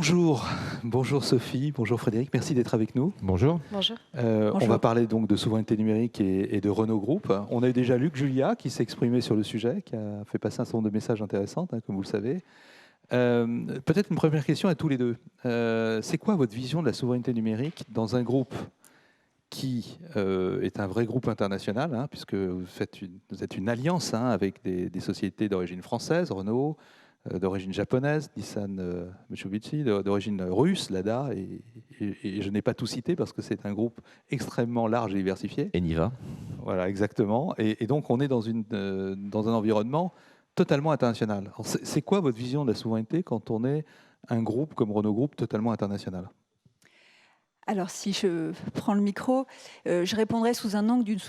Bonjour, bonjour Sophie, bonjour Frédéric, merci d'être avec nous. Bonjour. Bonjour. On va parler donc de souveraineté numérique et de Renault Group. On a eu déjà Luc Julia qui s'est exprimé sur le sujet, qui a fait passer un certain nombre de messages intéressants, comme vous le savez. Peut-être une première question à tous les deux. C'est quoi votre vision de la souveraineté numérique dans un groupe qui est un vrai groupe international, puisque vous êtes une alliance avec des sociétés d'origine française, Renault, d'origine japonaise, Nissan Mitsubishi, d'origine russe, Lada, et je n'ai pas tout cité parce que c'est un groupe extrêmement large et diversifié. Eniva. Voilà, exactement. Et donc on est dans un environnement totalement international. Alors, c'est quoi votre vision de la souveraineté quand on est un groupe comme Renault Group totalement international ? Alors, si je prends le micro, je répondrai sous un angle d'une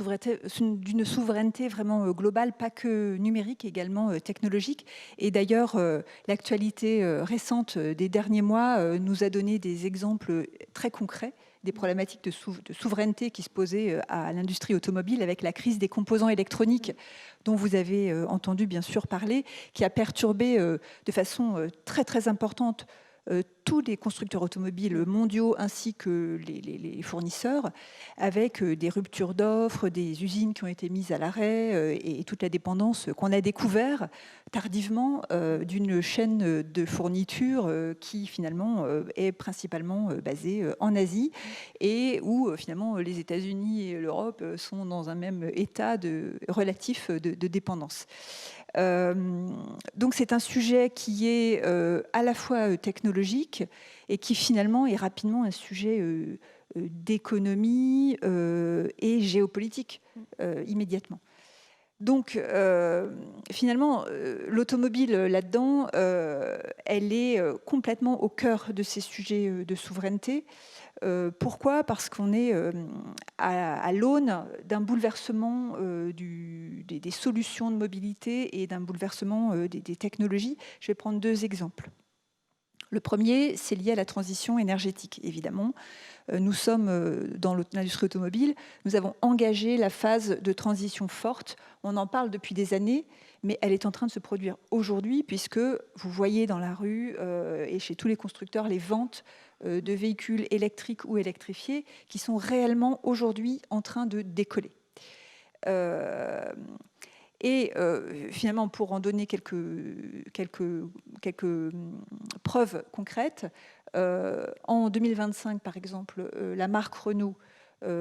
souveraineté vraiment globale, pas que numérique, également technologique. Et d'ailleurs, l'actualité récente des derniers mois nous a donné des exemples très concrets des problématiques de souveraineté qui se posaient à l'industrie automobile avec la crise des composants électroniques dont vous avez entendu bien sûr parler, qui a perturbé de façon très très importante tous les constructeurs automobiles mondiaux ainsi que les fournisseurs, avec des ruptures d'offres, des usines qui ont été mises à l'arrêt et toute la dépendance qu'on a découvert tardivement d'une chaîne de fourniture qui finalement est principalement basée en Asie et où finalement les États-Unis et l'Europe sont dans un même état relatif de dépendance. Donc c'est un sujet qui est à la fois technologique et qui finalement est rapidement un sujet d'économie et géopolitique immédiatement. Donc finalement l'automobile là-dedans, elle est complètement au cœur de ces sujets de souveraineté. Pourquoi ? Parce qu'on est à l'aune d'un bouleversement des solutions de mobilité et d'un bouleversement des technologies. Je vais prendre deux exemples. Le premier, c'est lié à la transition énergétique, évidemment. Nous sommes dans l'industrie automobile, nous avons engagé la phase de transition forte. On en parle depuis des années, mais elle est en train de se produire aujourd'hui, puisque vous voyez dans la rue et chez tous les constructeurs les ventes de véhicules électriques ou électrifiés qui sont réellement aujourd'hui en train de décoller. Finalement, pour en donner quelques preuves concrètes, en 2025, par exemple, la marque Renault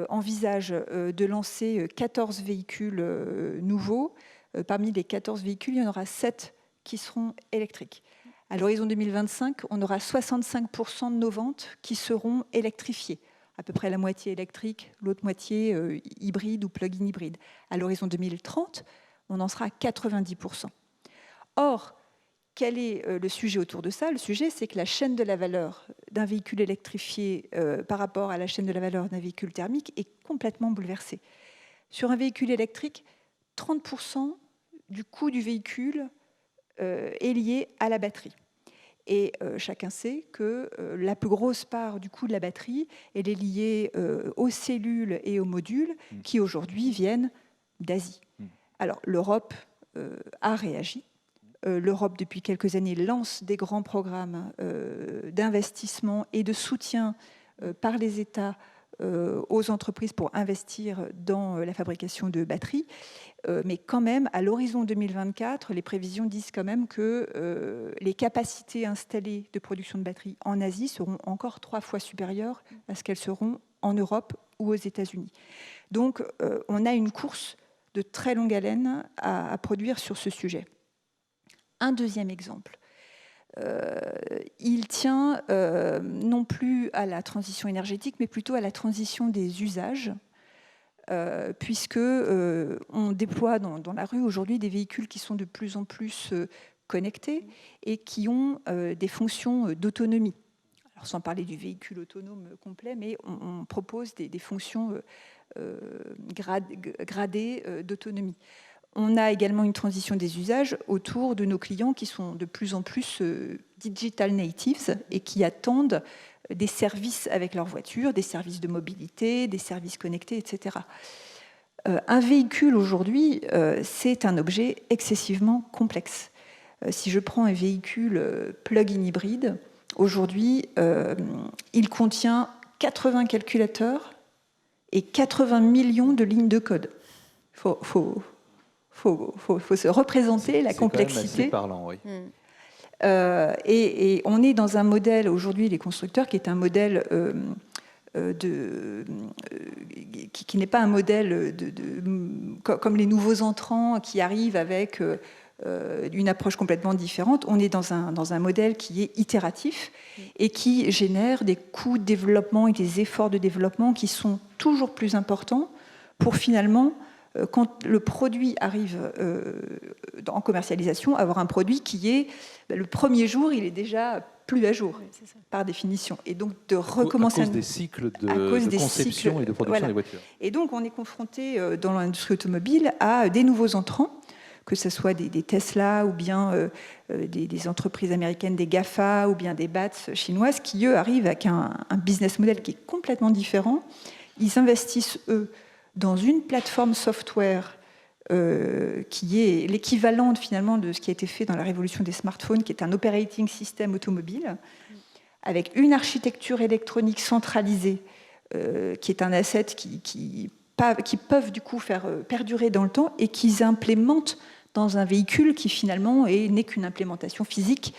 envisage de lancer 14 véhicules nouveaux. Parmi les 14 véhicules, il y en aura 7 qui seront électriques. À l'horizon 2025, on aura 65% de nos ventes qui seront électrifiées. À peu près la moitié électrique, l'autre moitié hybride ou plug-in hybride. À l'horizon 2030, on en sera à 90%. Or, quel est le sujet autour de ça ? Le sujet, c'est que la chaîne de la valeur d'un véhicule électrifié par rapport à la chaîne de la valeur d'un véhicule thermique est complètement bouleversée. Sur un véhicule électrique, 30% du coût du véhicule est lié à la batterie. Et chacun sait que la plus grosse part du coût de la batterie, elle est liée aux cellules et aux modules qui aujourd'hui viennent d'Asie. Alors l'Europe a réagi. L'Europe, depuis quelques années, lance des grands programmes d'investissement et de soutien par les États aux entreprises pour investir dans la fabrication de batteries. Mais quand même, à l'horizon 2024, les prévisions disent quand même que les capacités installées de production de batteries en Asie seront encore 3 fois supérieures à ce qu'elles seront en Europe ou aux États-Unis. Donc, on a une course de très longue haleine à produire sur ce sujet. Un deuxième exemple. Il tient non plus à la transition énergétique, mais plutôt à la transition des usages, puisque on déploie dans la rue aujourd'hui des véhicules qui sont de plus en plus connectés et qui ont des fonctions d'autonomie. Alors, sans parler du véhicule autonome complet, mais on propose des fonctions gradées d'autonomie. On a également une transition des usages autour de nos clients qui sont de plus en plus digital natives et qui attendent des services avec leur voiture, des services de mobilité, des services connectés, etc. Un véhicule aujourd'hui, c'est un objet excessivement complexe. Si je prends un véhicule plug-in hybride, aujourd'hui, il contient 80 calculateurs et 80 millions de lignes de code. Faut se représenter la complexité. C'est quand même assez parlant, oui. Et on est dans un modèle, aujourd'hui, les constructeurs, qui est un modèle qui n'est pas un modèle comme les nouveaux entrants qui arrivent avec une approche complètement différente. On est dans un modèle qui est itératif et qui génère des coûts de développement et des efforts de développement qui sont toujours plus importants pour finalement, quand le produit arrive en commercialisation, avoir un produit qui est, le premier jour, il est déjà plus à jour, par définition. Et donc de recommencer... À cause des cycles de conception et de production des voitures. Et donc on est confronté dans l'industrie automobile à des nouveaux entrants, que ce soit des Tesla ou bien des entreprises américaines, des GAFA ou bien des BATS chinoises, qui eux arrivent avec un business model qui est complètement différent. Ils investissent, eux, dans une plateforme software qui est l'équivalent finalement de ce qui a été fait dans la révolution des smartphones, qui est un operating system automobile, avec une architecture électronique centralisée, qui est un asset qui peuvent du coup faire perdurer dans le temps et qu'ils implémentent dans un véhicule qui finalement n'est qu'une implémentation physique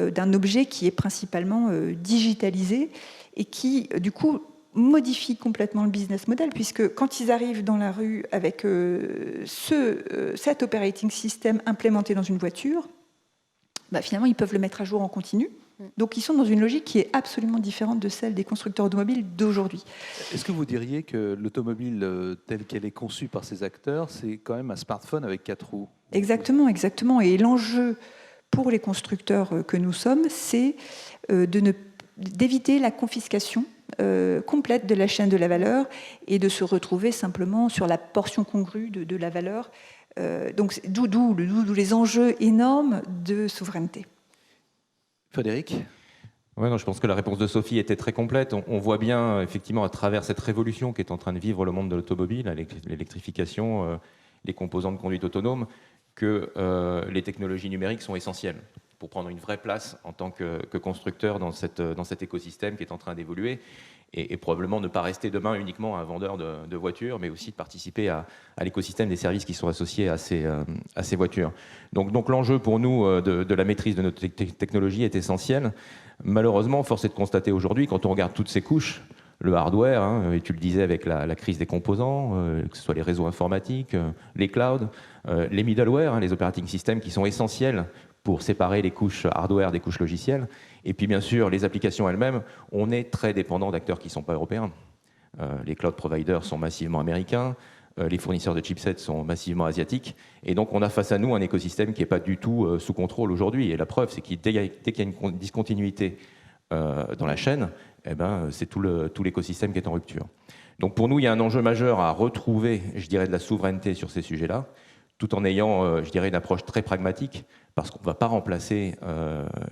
d'un objet qui est principalement digitalisé et qui du coup modifie complètement le business model, puisque quand ils arrivent dans la rue avec cet operating system implémenté dans une voiture, finalement ils peuvent le mettre à jour en continu. Donc ils sont dans une logique qui est absolument différente de celle des constructeurs automobiles d'aujourd'hui. Est-ce que vous diriez que l'automobile telle qu'elle est conçue par ces acteurs, c'est quand même un smartphone avec 4 roues? Exactement, exactement. Et l'enjeu pour les constructeurs que nous sommes, c'est d'éviter la confiscation complète de la chaîne de la valeur et de se retrouver simplement sur la portion congrue de la valeur. Donc d'où les enjeux énormes de souveraineté. Frédéric ? Ouais, non, je pense que la réponse de Sophie était très complète. On voit bien, effectivement, à travers cette révolution qui est en train de vivre le monde de l'automobile, l'électrification, les composants de conduite autonome, que les technologies numériques sont essentielles pour prendre une vraie place en tant que constructeur dans cet écosystème qui est en train d'évoluer et probablement ne pas rester demain uniquement un vendeur de voitures, mais aussi de participer à l'écosystème des services qui sont associés à ces voitures. Donc l'enjeu pour nous de la maîtrise de notre technologie est essentiel. Malheureusement, force est de constater aujourd'hui, quand on regarde toutes ces couches, le hardware, et tu le disais avec la crise des composants, que ce soit les réseaux informatiques, les clouds, les middleware, les operating systems qui sont essentiels pour séparer les couches hardware des couches logicielles. Et puis bien sûr, les applications elles-mêmes, on est très dépendant d'acteurs qui ne sont pas européens. Les cloud providers sont massivement américains, les fournisseurs de chipsets sont massivement asiatiques, et donc on a face à nous un écosystème qui n'est pas du tout sous contrôle aujourd'hui. Et la preuve, c'est que dès qu'il y a une discontinuité dans la chaîne, c'est tout l'écosystème qui est en rupture. Donc pour nous, il y a un enjeu majeur à retrouver, je dirais, de la souveraineté sur ces sujets-là, tout en ayant, je dirais, une approche très pragmatique, parce qu'on ne va pas remplacer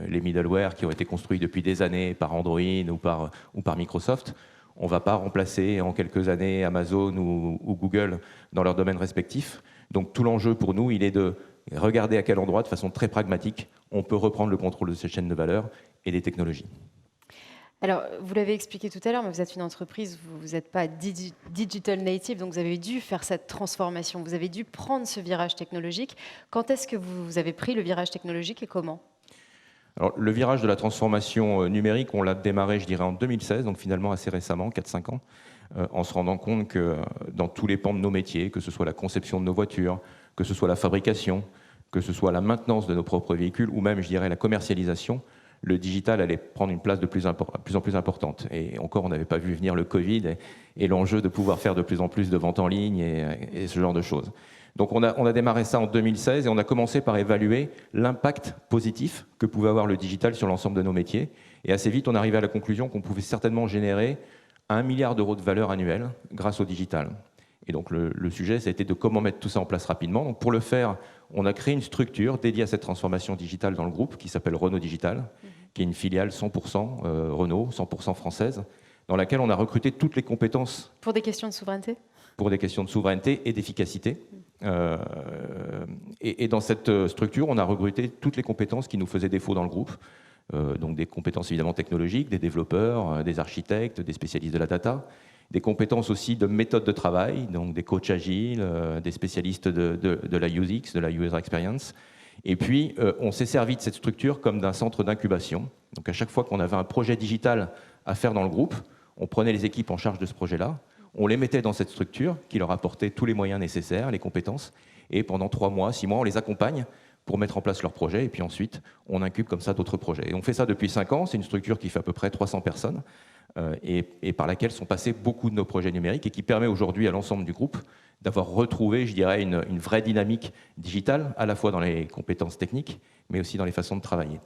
les middleware qui ont été construits depuis des années par Android ou par Microsoft. On ne va pas remplacer en quelques années Amazon ou Google dans leurs domaines respectifs. Donc tout l'enjeu pour nous, il est de regarder à quel endroit, de façon très pragmatique, on peut reprendre le contrôle de ces chaînes de valeur et des technologies. Alors, vous l'avez expliqué tout à l'heure, mais vous êtes une entreprise, vous n'êtes pas digital native, donc vous avez dû faire cette transformation, vous avez dû prendre ce virage technologique. Quand est-ce que vous avez pris le virage technologique et comment ? Alors, le virage de la transformation numérique, on l'a démarré, je dirais, en 2016, donc finalement assez récemment, 4-5 ans, en se rendant compte que dans tous les pans de nos métiers, que ce soit la conception de nos voitures, que ce soit la fabrication, que ce soit la maintenance de nos propres véhicules, ou même, je dirais, la commercialisation, le digital allait prendre une place de plus en plus importante. Et encore, on n'avait pas vu venir le Covid et l'enjeu de pouvoir faire de plus en plus de ventes en ligne et ce genre de choses. Donc on a démarré ça en 2016 et on a commencé par évaluer l'impact positif que pouvait avoir le digital sur l'ensemble de nos métiers. Et assez vite, on arrivait à la conclusion qu'on pouvait certainement générer 1 milliard d'euros de valeur annuelle grâce au digital. Et donc le sujet, ça a été de comment mettre tout ça en place rapidement. Donc pour le faire, on a créé une structure dédiée à cette transformation digitale dans le groupe qui s'appelle Renault Digital, qui est une filiale 100% Renault, 100% française, dans laquelle on a recruté toutes les compétences. Pour des questions de souveraineté ? Pour des questions de souveraineté et d'efficacité. Et dans cette structure, on a recruté toutes les compétences qui nous faisaient défaut dans le groupe. Donc des compétences évidemment technologiques, des développeurs, des architectes, des spécialistes de la data, des compétences aussi de méthode de travail, donc des coachs agiles, des spécialistes de la UX, de la User Experience. Et puis, on s'est servi de cette structure comme d'un centre d'incubation. Donc à chaque fois qu'on avait un projet digital à faire dans le groupe, on prenait les équipes en charge de ce projet-là, on les mettait dans cette structure qui leur apportait tous les moyens nécessaires, les compétences, et pendant 3 mois, 6 mois, on les accompagne pour mettre en place leur projet, et puis ensuite, on incube comme ça d'autres projets. Et on fait ça depuis 5 ans, c'est une structure qui fait à peu près 300 personnes, et par laquelle sont passés beaucoup de nos projets numériques, et qui permet aujourd'hui à l'ensemble du groupe d'avoir retrouvé, je dirais, une vraie dynamique digitale, à la fois dans les compétences techniques, mais aussi dans les façons de travailler.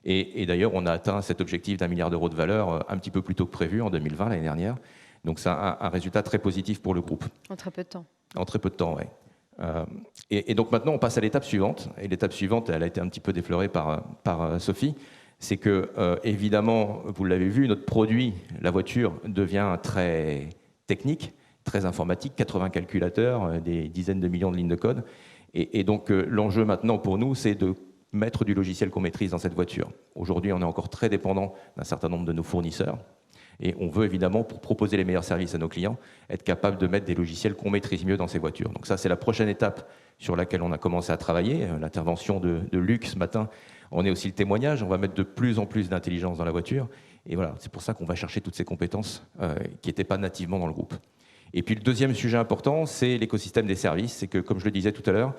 Et d'ailleurs, on a atteint cet objectif d'1 milliard d'euros de valeur un petit peu plus tôt que prévu, en 2020, l'année dernière. Donc c'est un résultat très positif pour le groupe. En très peu de temps. En très peu de temps, oui. Et donc maintenant, on passe à l'étape suivante. Et l'étape suivante, elle a été un petit peu déflorée par Sophie. C'est que, évidemment, vous l'avez vu, notre produit, la voiture, devient très technique, très informatique, 80 calculateurs, des dizaines de millions de lignes de code. Et donc, l'enjeu maintenant pour nous, c'est de mettre du logiciel qu'on maîtrise dans cette voiture. Aujourd'hui, on est encore très dépendant d'un certain nombre de nos fournisseurs. Et on veut évidemment, pour proposer les meilleurs services à nos clients, être capable de mettre des logiciels qu'on maîtrise mieux dans ces voitures. Donc ça, c'est la prochaine étape sur laquelle on a commencé à travailler. L'intervention de Luc ce matin en est aussi le témoignage. On va mettre de plus en plus d'intelligence dans la voiture. Et voilà, c'est pour ça qu'on va chercher toutes ces compétences qui n'étaient pas nativement dans le groupe. Et puis le deuxième sujet important, c'est l'écosystème des services. C'est que, comme je le disais tout à l'heure,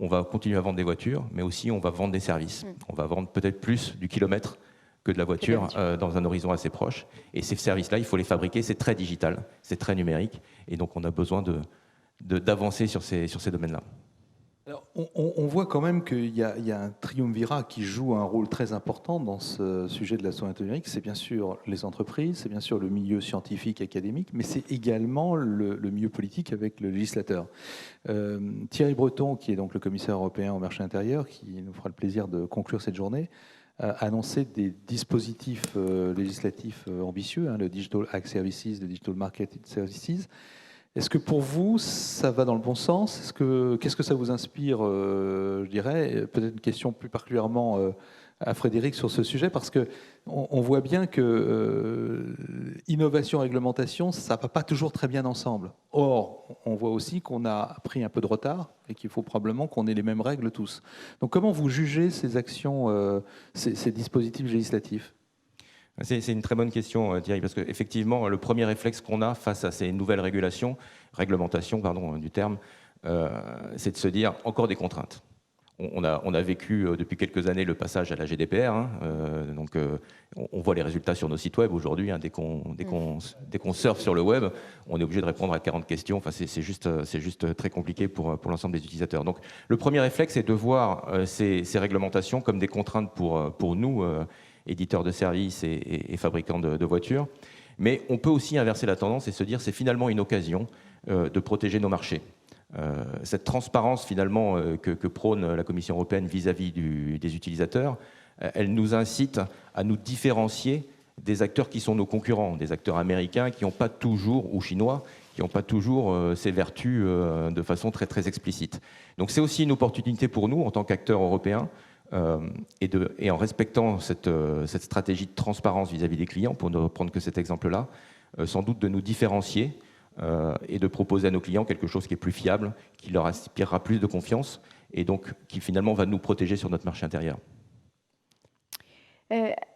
on va continuer à vendre des voitures, mais aussi on va vendre des services. On va vendre peut-être plus du kilomètre que de la voiture dans un horizon assez proche. Et ces services-là, il faut les fabriquer, c'est très digital, c'est très numérique, et donc on a besoin d'avancer sur ces domaines-là. Alors, on voit quand même qu'il y a un triumvirat qui joue un rôle très important dans ce sujet de la souveraineté numérique. C'est bien sûr les entreprises, c'est bien sûr le milieu scientifique, académique, mais c'est également le milieu politique avec le législateur. Thierry Breton, qui est donc le commissaire européen au marché intérieur, qui nous fera le plaisir de conclure cette journée, a annoncé des dispositifs législatifs ambitieux, le Digital Act Services, le Digital Market Services. Est-ce que pour vous, ça va dans le bon sens? Qu'est-ce que ça vous inspire, je dirais? Peut-être une question plus particulièrement à Frédéric sur ce sujet, parce qu'on voit bien que innovation, réglementation, ça ne va pas toujours très bien ensemble. Or, on voit aussi qu'on a pris un peu de retard et qu'il faut probablement qu'on ait les mêmes règles tous. Donc comment vous jugez ces actions, ces dispositifs législatifs? C'est une très bonne question, Thierry, parce qu'effectivement, le premier réflexe qu'on a face à ces nouvelles réglementations, du terme, c'est de se dire encore des contraintes. On a vécu depuis quelques années le passage à la GDPR, donc on voit les résultats sur nos sites web aujourd'hui. Dès qu'on surfe sur le web, on est obligé de répondre à 40 questions. Enfin, c'est juste très compliqué pour l'ensemble des utilisateurs. Donc le premier réflexe, c'est de voir ces réglementations comme des contraintes pour nous, éditeurs de services et fabricants de voitures. Mais on peut aussi inverser la tendance et se dire c'est finalement une occasion de protéger nos marchés. Cette transparence finalement que prône la Commission européenne vis-à-vis des utilisateurs, elle nous incite à nous différencier des acteurs qui sont nos concurrents, des acteurs américains qui n'ont pas toujours, ou chinois, qui n'ont pas toujours ces vertus de façon très, très explicite. Donc c'est aussi une opportunité pour nous en tant qu'acteurs européens et en respectant cette stratégie de transparence vis-à-vis des clients, pour ne prendre que cet exemple-là, sans doute de nous différencier et de proposer à nos clients quelque chose qui est plus fiable, qui leur inspirera plus de confiance et donc qui finalement va nous protéger sur notre marché intérieur.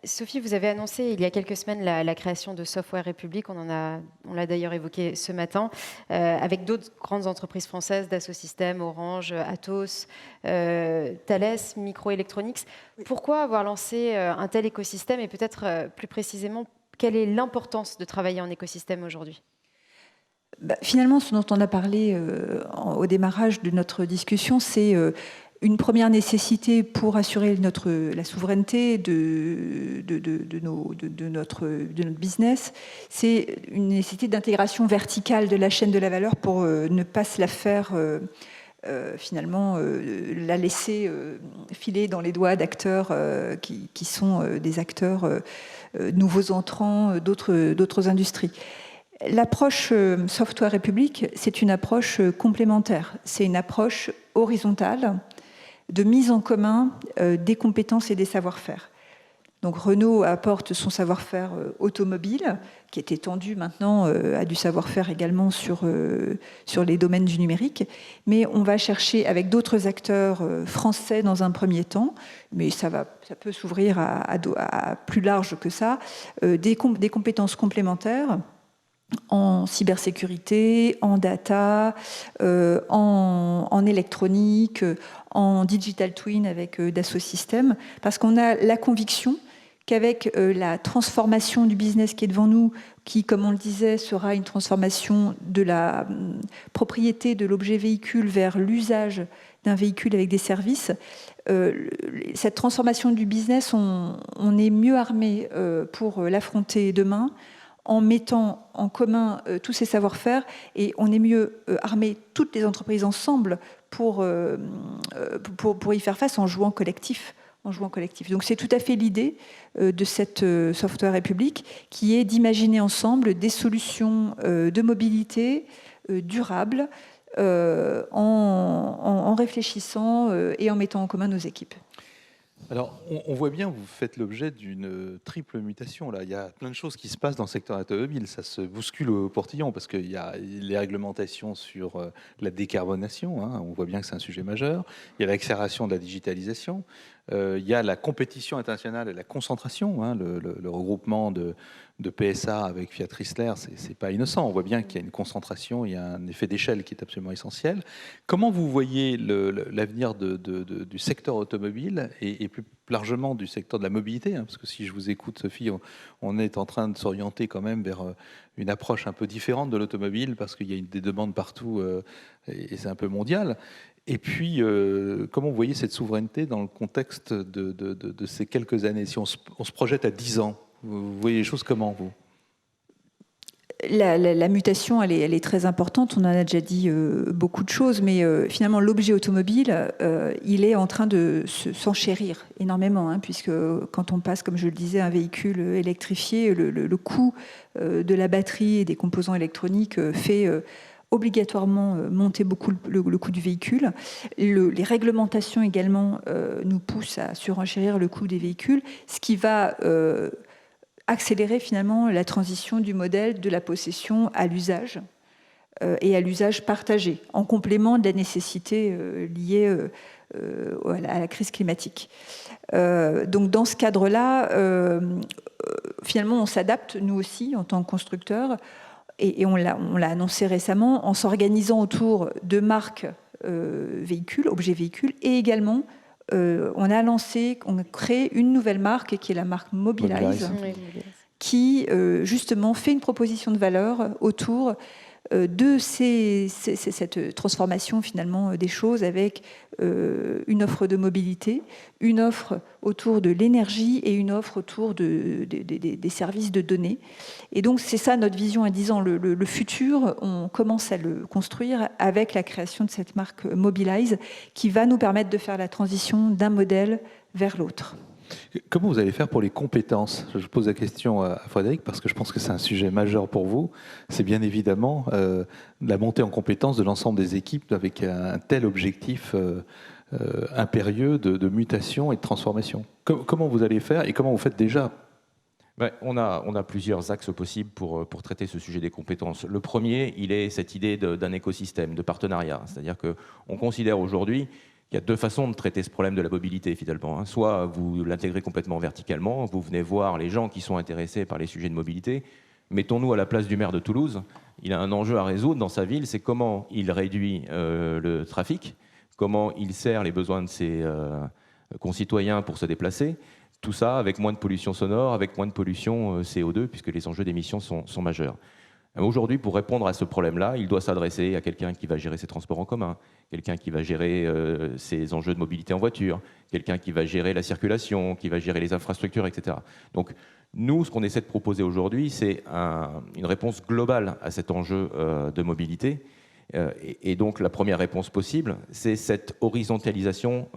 Sophie, vous avez annoncé il y a quelques semaines la création de Software République, on l'a d'ailleurs évoqué ce matin, avec d'autres grandes entreprises françaises, Dassault Systèmes, Orange, Atos, Thales, Microelectronics. Pourquoi avoir lancé un tel écosystème et peut-être plus précisément, quelle est l'importance de travailler en écosystème aujourd'hui ? Finalement, ce dont on a parlé au démarrage de notre discussion, c'est une première nécessité pour assurer la souveraineté de notre business. C'est une nécessité d'intégration verticale de la chaîne de la valeur pour ne pas se la faire finalement la laisser filer dans les doigts d'acteurs qui sont des acteurs nouveaux entrants d'autres industries. L'approche Software République, c'est une approche complémentaire. C'est une approche horizontale de mise en commun des compétences et des savoir-faire. Donc Renault apporte son savoir-faire automobile, qui est étendu maintenant à du savoir-faire également sur les domaines du numérique. Mais on va chercher avec d'autres acteurs français dans un premier temps, mais ça peut s'ouvrir à plus large que ça, des compétences complémentaires en cybersécurité, en data, en électronique, en digital twin avec Dassault Systèmes, parce qu'on a la conviction qu'avec la transformation du business qui est devant nous, qui, comme on le disait, sera une transformation de la propriété de l'objet véhicule vers l'usage d'un véhicule avec des services, cette transformation du business, on est mieux armé pour l'affronter demain, en mettant en commun tous ces savoir-faire, et on est mieux armé, toutes les entreprises ensemble, pour y faire face en jouant collectif. Donc c'est tout à fait l'idée de cette Software République, qui est d'imaginer ensemble des solutions de mobilité durables en réfléchissant et en mettant en commun nos équipes. Alors, on voit bien, vous faites l'objet d'une triple mutation. Là. Il y a plein de choses qui se passent dans le secteur automobile. Ça se bouscule au portillon parce qu'il y a les réglementations sur la décarbonation. Hein. On voit bien que c'est un sujet majeur. Il y a l'accélération de la digitalisation. Il y a la compétition internationale et la concentration. Hein. Le regroupement de PSA avec Fiat Chrysler, c'est pas innocent. On voit bien qu'il y a une concentration, il y a un effet d'échelle qui est absolument essentiel. Comment vous voyez l'avenir du secteur automobile et plus largement du secteur de la mobilité, hein, parce que si je vous écoute, Sophie, on est en train de s'orienter quand même vers une approche un peu différente de l'automobile, parce qu'il y a des demandes partout et c'est un peu mondial. Et puis, comment vous voyez cette souveraineté dans le contexte de ces quelques années? Si on se projette à 10 ans, vous voyez les choses comment, vous? La mutation, elle est très importante. On en a déjà dit beaucoup de choses, mais finalement, l'objet automobile, il est en train de s'enchérir énormément, hein, puisque quand on passe, comme je le disais, un véhicule électrifié, le coût de la batterie et des composants électroniques fait obligatoirement monter beaucoup le coût du véhicule. Les réglementations également nous poussent à surenchérir le coût des véhicules, ce qui va accélérer finalement la transition du modèle de la possession à l'usage et à l'usage partagé, en complément de la nécessité liée à la crise climatique. Donc dans ce cadre-là, finalement on s'adapte nous aussi en tant que constructeurs, et on l'a annoncé récemment, en s'organisant autour de marques véhicules, objets véhicules, et également on a créé une nouvelle marque qui est la marque Mobilize. Qui justement fait une proposition de valeur autour de cette transformation finalement des choses, avec une offre de mobilité, une offre autour de l'énergie et une offre autour des services de données. Et donc c'est ça notre vision à 10 ans. Le futur, on commence à le construire avec la création de cette marque Mobilize, qui va nous permettre de faire la transition d'un modèle vers l'autre. Comment vous allez faire pour les compétences? Je pose la question à Frédéric parce que je pense que c'est un sujet majeur pour vous. C'est bien évidemment la montée en compétences de l'ensemble des équipes avec un tel objectif impérieux de mutation et de transformation. Comment vous allez faire et comment vous faites déjà? On a plusieurs axes possibles pour traiter ce sujet des compétences. Le premier, il est cette idée d'un écosystème, de partenariat. C'est-à-dire qu'on considère aujourd'hui qu'il y a deux façons de traiter ce problème de la mobilité, finalement. Soit vous l'intégrez complètement verticalement, vous venez voir les gens qui sont intéressés par les sujets de mobilité. Mettons-nous à la place du maire de Toulouse. Il a un enjeu à résoudre dans sa ville, c'est comment il réduit le trafic, comment il sert les besoins de ses concitoyens pour se déplacer. Tout ça avec moins de pollution sonore, avec moins de pollution CO2, puisque les enjeux d'émissions sont majeurs. Aujourd'hui, pour répondre à ce problème-là, il doit s'adresser à quelqu'un qui va gérer ses transports en commun, quelqu'un qui va gérer ses enjeux de mobilité en voiture, quelqu'un qui va gérer la circulation, qui va gérer les infrastructures, etc. Donc, nous, ce qu'on essaie de proposer aujourd'hui, c'est une réponse globale à cet enjeu de mobilité. Et donc, la première réponse possible, c'est cette horizontalisation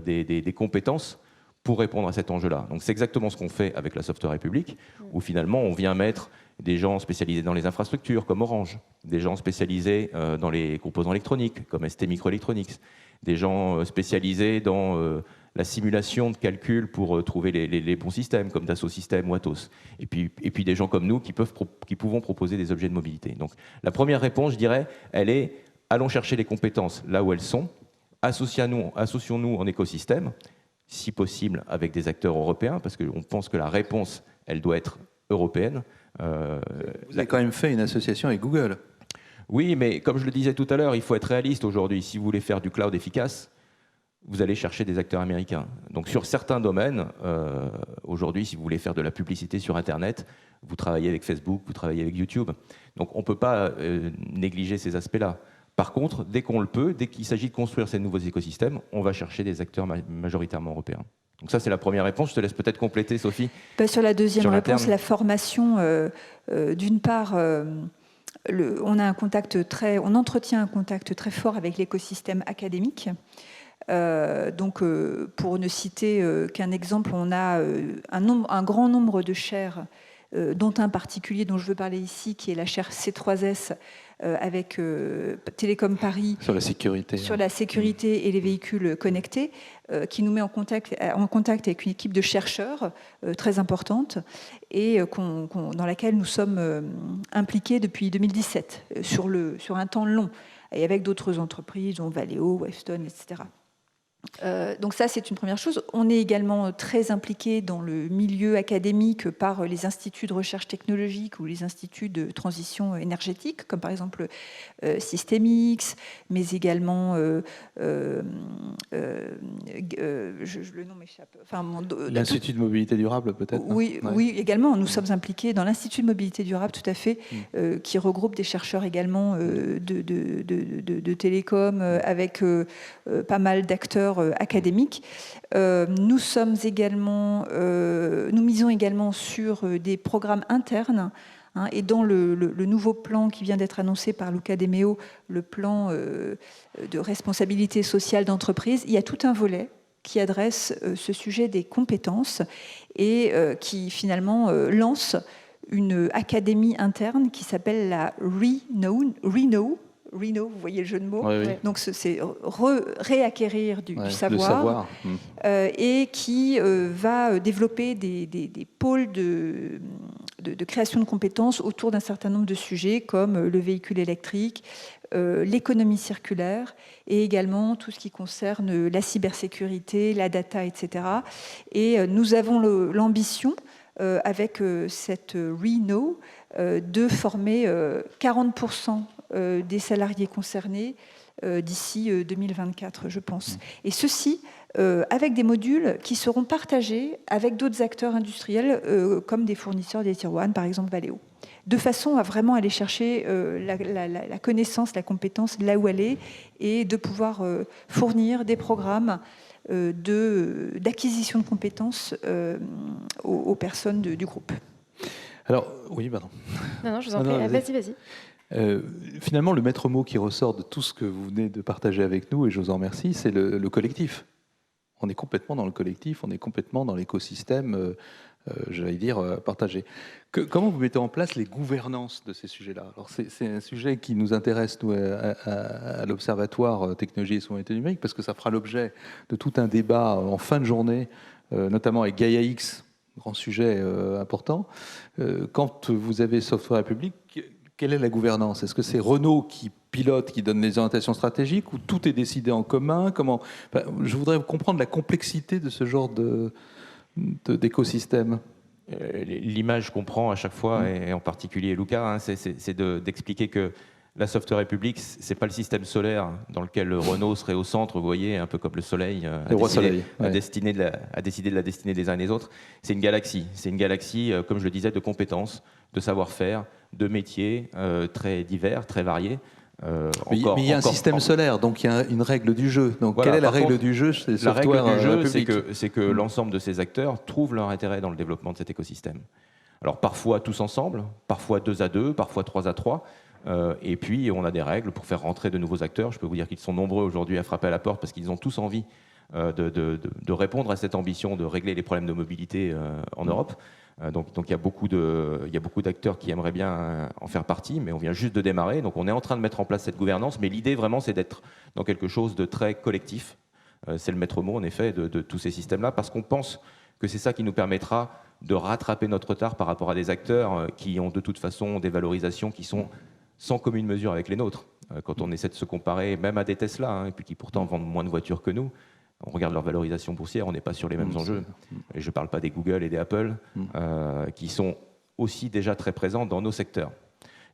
des compétences pour répondre à cet enjeu-là. Donc, c'est exactement ce qu'on fait avec la Software République, où finalement, on vient mettre des gens spécialisés dans les infrastructures, comme Orange, des gens spécialisés dans les composants électroniques, comme ST Microelectronics, des gens spécialisés dans la simulation de calcul pour trouver les bons systèmes, comme Dassault Systèmes ou Atos. Et puis des gens comme nous qui pouvons proposer des objets de mobilité. Donc la première réponse, je dirais, elle est allons chercher les compétences là où elles sont, associons-nous en écosystème, si possible avec des acteurs européens, parce qu'on pense que la réponse, elle doit être européenne. Vous avez quand même fait une association avec Google. Oui, mais comme je le disais tout à l'heure, il faut être réaliste aujourd'hui. Si vous voulez faire du cloud efficace, vous allez chercher des acteurs américains. Donc sur certains domaines, aujourd'hui, si vous voulez faire de la publicité sur Internet, vous travaillez avec Facebook, vous travaillez avec YouTube. Donc on ne peut pas négliger ces aspects-là. Par contre, dès qu'on le peut, dès qu'il s'agit de construire ces nouveaux écosystèmes, on va chercher des acteurs majoritairement européens. Donc ça, c'est la première réponse. Je te laisse peut-être compléter, Sophie. Sur la deuxième réponse, la formation, d'une part, on entretient un contact très fort avec l'écosystème académique. Donc, pour ne citer qu'un exemple, on a un grand nombre de chaires, dont un particulier dont je veux parler ici, qui est la chaire C3S, avec Télécom Paris sur la sécurité et les véhicules connectés, qui nous met en contact avec une équipe de chercheurs très importante et dans laquelle nous sommes impliqués depuis 2017 sur un temps long, et avec d'autres entreprises dont Valeo, Wavestone, etc. Donc ça, c'est une première chose. On est également très impliqué dans le milieu académique par les instituts de recherche technologique ou les instituts de transition énergétique, comme par exemple Systemix, mais également, le nom m'échappe. L'Institut de mobilité durable, peut-être. Oui, ouais. Oui, également. Nous sommes impliqués dans l'Institut de mobilité durable, tout à fait, qui regroupe des chercheurs également de télécom, avec pas mal d'acteurs académiques. Nous misons également sur des programmes internes, et dans le nouveau plan qui vient d'être annoncé par Luca De Meo, le plan de responsabilité sociale d'entreprise, il y a tout un volet qui adresse ce sujet des compétences et qui finalement lance une académie interne qui s'appelle la Reno, vous voyez le jeu de mots. Oui, oui. Donc c'est réacquérir du savoir. Et qui va développer des pôles de création de compétences autour d'un certain nombre de sujets comme le véhicule électrique, l'économie circulaire et également tout ce qui concerne la cybersécurité, la data, etc. Et nous avons l'ambition, avec cette Reno, de former 40% des salariés concernés d'ici 2024, je pense. Et ceci avec des modules qui seront partagés avec d'autres acteurs industriels comme des fournisseurs des Tier 1, par exemple Valeo, de façon à vraiment aller chercher la connaissance, la compétence là où elle est, et de pouvoir fournir des programmes d'acquisition de compétences aux personnes du groupe. Alors, oui, pardon. Non, je vous en prie. Vas-y. Finalement, le maître mot qui ressort de tout ce que vous venez de partager avec nous, et je vous en remercie, c'est le collectif. On est complètement dans le collectif, on est complètement dans l'écosystème, j'allais dire, partagé. Comment vous mettez en place les gouvernances de ces sujets-là? Alors, c'est un sujet qui nous intéresse, nous, à l'Observatoire Technologie et Souveraineté Numérique, parce que ça fera l'objet de tout un débat en fin de journée, notamment avec Gaia X, grand sujet important. Quand vous avez Software République, quelle est la gouvernance? Est-ce que c'est Renault qui pilote, qui donne les orientations stratégiques, ou tout est décidé en commun? Je voudrais comprendre la complexité de ce genre d'écosystème. L'image qu'on prend à chaque fois, et en particulier Luca, c'est d'expliquer que la Software République, ce n'est pas le système solaire dans lequel le Renault serait au centre, vous voyez, un peu comme le Soleil, a décidé de la destinée des uns et des autres. C'est une galaxie. C'est une galaxie, comme je le disais, de compétences, de savoir-faire, de métiers très divers, très variés. Mais il y a un système solaire, donc il y a une règle du jeu. Donc voilà, quelle est la règle du jeu chez La règle du jeu, République? c'est que l'ensemble de ces acteurs trouvent leur intérêt dans le développement de cet écosystème. Alors parfois tous ensemble, parfois 2 à 2, parfois 3 à 3. Et puis on a des règles pour faire rentrer de nouveaux acteurs. Je peux vous dire qu'ils sont nombreux aujourd'hui à frapper à la porte parce qu'ils ont tous envie de répondre à cette ambition de régler les problèmes de mobilité en Europe. Donc il y a beaucoup d'acteurs qui aimeraient bien en faire partie, mais on vient juste de démarrer. Donc on est en train de mettre en place cette gouvernance, mais l'idée vraiment c'est d'être dans quelque chose de très collectif, c'est le maître mot, en effet, de tous ces systèmes-là, parce qu'on pense que c'est ça qui nous permettra de rattraper notre retard par rapport à des acteurs qui ont de toute façon des valorisations qui sont sans commune mesure avec les nôtres. Quand on essaie de se comparer, même à des Tesla, hein, et puis qui pourtant vendent moins de voitures que nous, on regarde leur valorisation boursière, on n'est pas sur les mêmes enjeux. Et je ne parle pas des Google et des Apple, qui sont aussi déjà très présents dans nos secteurs.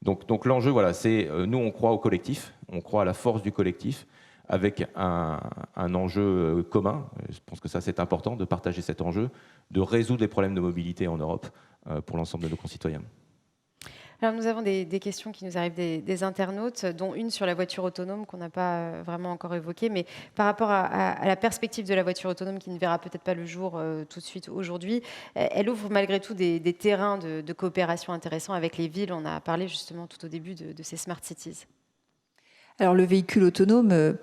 Donc l'enjeu, voilà, c'est nous, on croit au collectif, on croit à la force du collectif, avec un enjeu commun. Je pense que ça, c'est important de partager cet enjeu, de résoudre les problèmes de mobilité en Europe pour l'ensemble de nos concitoyens. Alors, nous avons des questions qui nous arrivent des internautes, dont une sur la voiture autonome qu'on n'a pas vraiment encore évoquée, mais par rapport à la perspective de la voiture autonome qui ne verra peut-être pas le jour tout de suite aujourd'hui, elle ouvre malgré tout des terrains de coopération intéressants avec les villes. On a parlé justement tout au début de ces smart cities. Alors le véhicule autonome,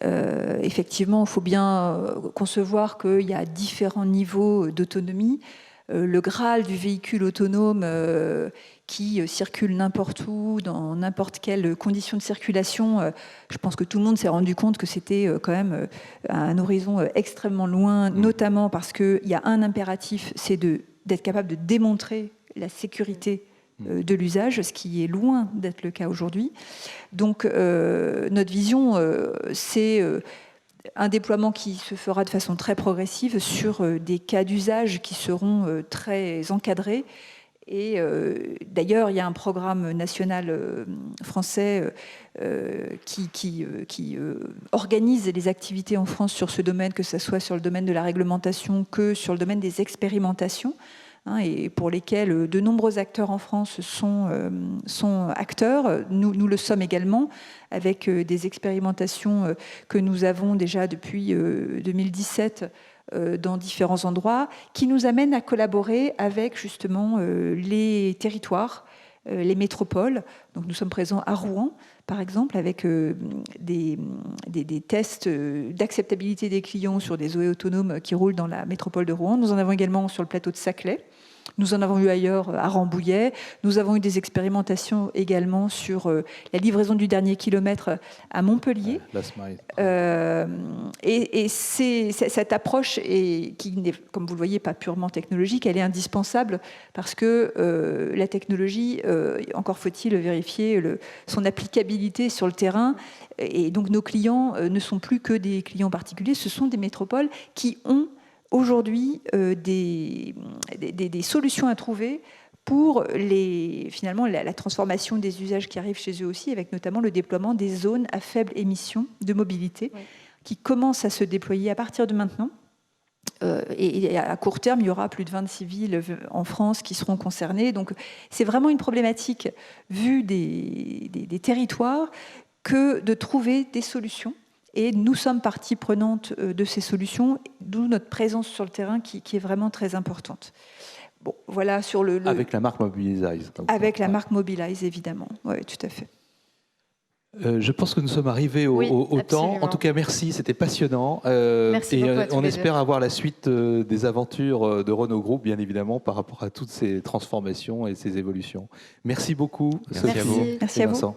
effectivement, il faut bien concevoir qu'il y a différents niveaux d'autonomie. Le Graal du véhicule autonome qui circule n'importe où, dans n'importe quelle condition de circulation, je pense que tout le monde s'est rendu compte que c'était quand même à un horizon extrêmement loin, notamment parce qu'il y a un impératif, c'est d'être capable de démontrer la sécurité de l'usage, ce qui est loin d'être le cas aujourd'hui. Donc notre vision, c'est un déploiement qui se fera de façon très progressive sur des cas d'usage qui seront très encadrés. Et d'ailleurs, il y a un programme national français qui organise les activités en France sur ce domaine, que ce soit sur le domaine de la réglementation que sur le domaine des expérimentations, et pour lesquels de nombreux acteurs en France sont acteurs. Nous le sommes également, avec des expérimentations que nous avons déjà depuis 2017 dans différents endroits, qui nous amènent à collaborer avec justement les territoires, les métropoles. Donc nous sommes présents à Rouen, par exemple, avec des tests d'acceptabilité des clients sur des OE autonomes qui roulent dans la métropole de Rouen. Nous en avons également sur le plateau de Saclay. Nous en avons eu ailleurs à Rambouillet. Nous avons eu des expérimentations également sur la livraison du dernier kilomètre à Montpellier. Et cette approche, qui n'est, comme vous le voyez, pas purement technologique, elle est indispensable parce que la technologie, encore faut-il vérifier son applicabilité sur le terrain. Et donc nos clients ne sont plus que des clients particuliers, ce sont des métropoles qui ont aujourd'hui des solutions à trouver pour finalement la transformation des usages qui arrivent chez eux aussi, avec notamment le déploiement des zones à faible émission de mobilité, qui commencent à se déployer à partir de maintenant. Et à court terme, il y aura plus de 26 villes en France qui seront concernées. Donc c'est vraiment une problématique, vue des territoires, que de trouver des solutions. Et nous sommes partie prenante de ces solutions, d'où notre présence sur le terrain qui est vraiment très importante. Bon, voilà sur Avec la marque Mobilize. Avec la marque Mobilize, évidemment. Oui, tout à fait. Je pense que nous sommes arrivés au temps. En tout cas, merci, c'était passionnant. Merci beaucoup à tous on les espère deux. avoir la suite des aventures de Renault Group, bien évidemment, par rapport à toutes ces transformations et ces évolutions. Merci beaucoup, Merci Sophie à vous. Merci et à vous. Vincent.